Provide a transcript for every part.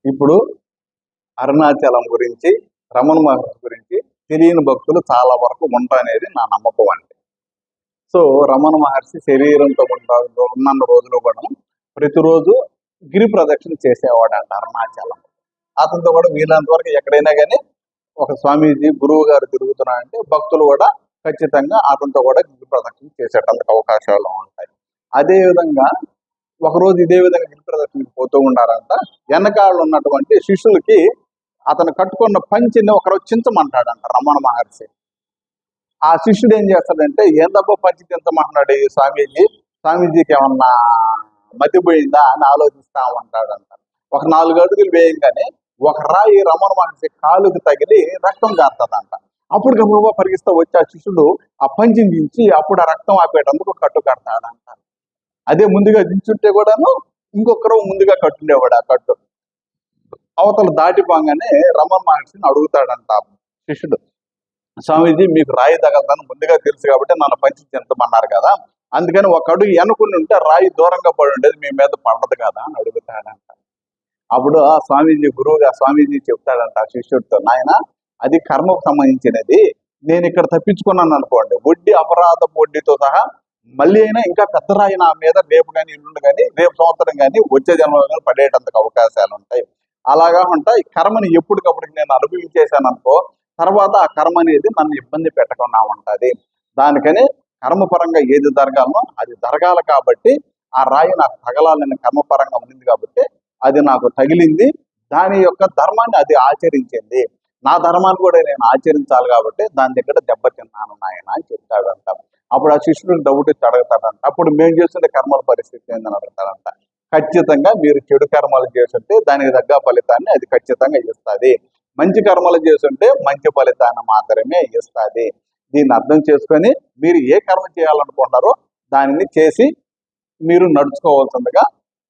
ఇప్పుడు అరుణాచలం గురించి, రమణ మహర్షి గురించి తెలియని భక్తులు చాలా వరకు ఉంటారనేది నా నమ్మకం అండి. సో రమణ మహర్షి శరీరంతో ఉన్న రోజులు కూడా ప్రతిరోజు గిరి ప్రదక్షిణ చేసేవాడు అరుణాచలం. అతనితో కూడా వీలైనంత వరకు ఎక్కడైనా కానీ ఒక స్వామీజీ గురువు గారు తిరుగుతున్నారంటే భక్తులు కూడా ఖచ్చితంగా అతనితో కూడా గిరి ప్రదక్షిణ చేసేటందుకు అవకాశాలు ఉంటాయి. అదే విధంగా ఒకరోజు ఇదే విధంగా గిరి ప్రదక్షిణకి పోతూ ఉండారంట. వెనకాల ఉన్నటువంటి శిష్యులకి అతను కట్టుకున్న పంచిని ఒకరోజు చించమంటాడంట రమణ మహర్షి. ఆ శిష్యుడు ఏం చేస్తాడంటే, ఏందబ్బో పంచి చించమంటున్నాడు ఈ స్వామీజీకి ఏమన్నా మతిపోయిందా అని ఆలోచిస్తా ఉంటాడంట. ఒక 4 అడుగులు వేయంగానే ఒక రాయి రమణ మహర్షి కాలుకి తగిలి రక్తం కారుతుందంట. అప్పుడు గబగబా పరిగిస్తూ వచ్చి ఆ శిష్యుడు ఆ పంచిని దించి అప్పుడు ఆ రక్తం ఆపేటందుకు కట్టు కడతాడంట. అదే ముందుగా దించుంటే కూడాను ఇంకొకరు ముందుగా కట్టుండేవాడు. ఆ కట్టు అవతల దాటిపోగానే రమణ మహర్షిని అడుగుతాడంట శిష్యుడు, స్వామీజీ మీకు రాయి తగలదని ముందుగా తెలుసు కాబట్టి నన్ను పంచి చింతమన్నారు కదా, అందుకని ఒక అడుగు ఎనుకుని ఉంటే రాయి దూరంగా పడి ఉండేది మీ మీద పడదు కదా అని అడుగుతాడంట. అప్పుడు ఆ స్వామీజీ చెప్తాడంట ఆ శిష్యుడితో, నాయన అది కర్మకు సంబంధించినది, నేను ఇక్కడ తప్పించుకున్నాను అనుకోండి, వడ్డీతో సహా మళ్ళీ అయినా ఇంకా పెద్ద రాయి నా మీద రేపు కానీ ఎల్లుండి కానీ రేపు సంవత్సరం కానీ వచ్చే జన్మలో కానీ పడేటందుకు అవకాశాలు ఉంటాయి. అలాగా ఉంటాయి. కర్మని ఎప్పటికప్పటికి నేను అనుభవించేశాను అనుకో, తర్వాత ఆ కర్మ అనేది నన్ను ఇబ్బంది పెట్టకుండా ఉంటది. దానికని కర్మపరంగా ఏది జరగాలనో అది జరగాలి కాబట్టి ఆ రాయి నాకు తగలాలని కర్మపరంగా ఉంది కాబట్టి అది నాకు తగిలింది. దాని యొక్క ధర్మాన్ని అది ఆచరించింది, నా ధర్మాన్ని కూడా నేను ఆచరించాలి కాబట్టి దాని దగ్గర దెబ్బతిన్నాను నాయన అని చెప్తాడంట. అప్పుడు ఆ శిష్యుడికి డౌట్ ఇచ్చి అడుగుతాడంట, అప్పుడు మేము చేస్తుంటే కర్మల పరిస్థితి ఏందని అడుగుతాడంట. ఖచ్చితంగా మీరు చెడు కర్మలు చేస్తుంటే దానికి తగ్గ ఫలితాన్ని అది ఖచ్చితంగా ఇస్తుంది, మంచి కర్మలు చేస్తుంటే మంచి ఫలితాన్ని మాత్రమే ఇస్తుంది. దీన్ని అర్థం చేసుకొని మీరు ఏ కర్మ చేయాలనుకుంటారో దానిని చేసి మీరు నడుచుకోవాల్సిందిగా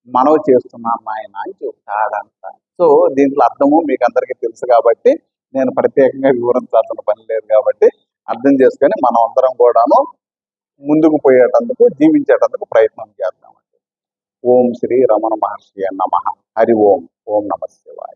మనవి చేస్తున్నాను ఆయన అని చెప్తాడంట. సో దీంట్లో అర్థము మీకు అందరికీ తెలుసు కాబట్టి నేను ప్రత్యేకంగా వివరించాల్సిన పని లేదు కాబట్టి అర్థం చేసుకొని మనం అందరం కూడాను ముందుకు పోయేటందుకు జీవించేటందుకు ప్రయత్నం చేద్దామండి. ఓం శ్రీ రమణ మహర్షి నమః. హరి ఓం. ఓం నమః శివాయ.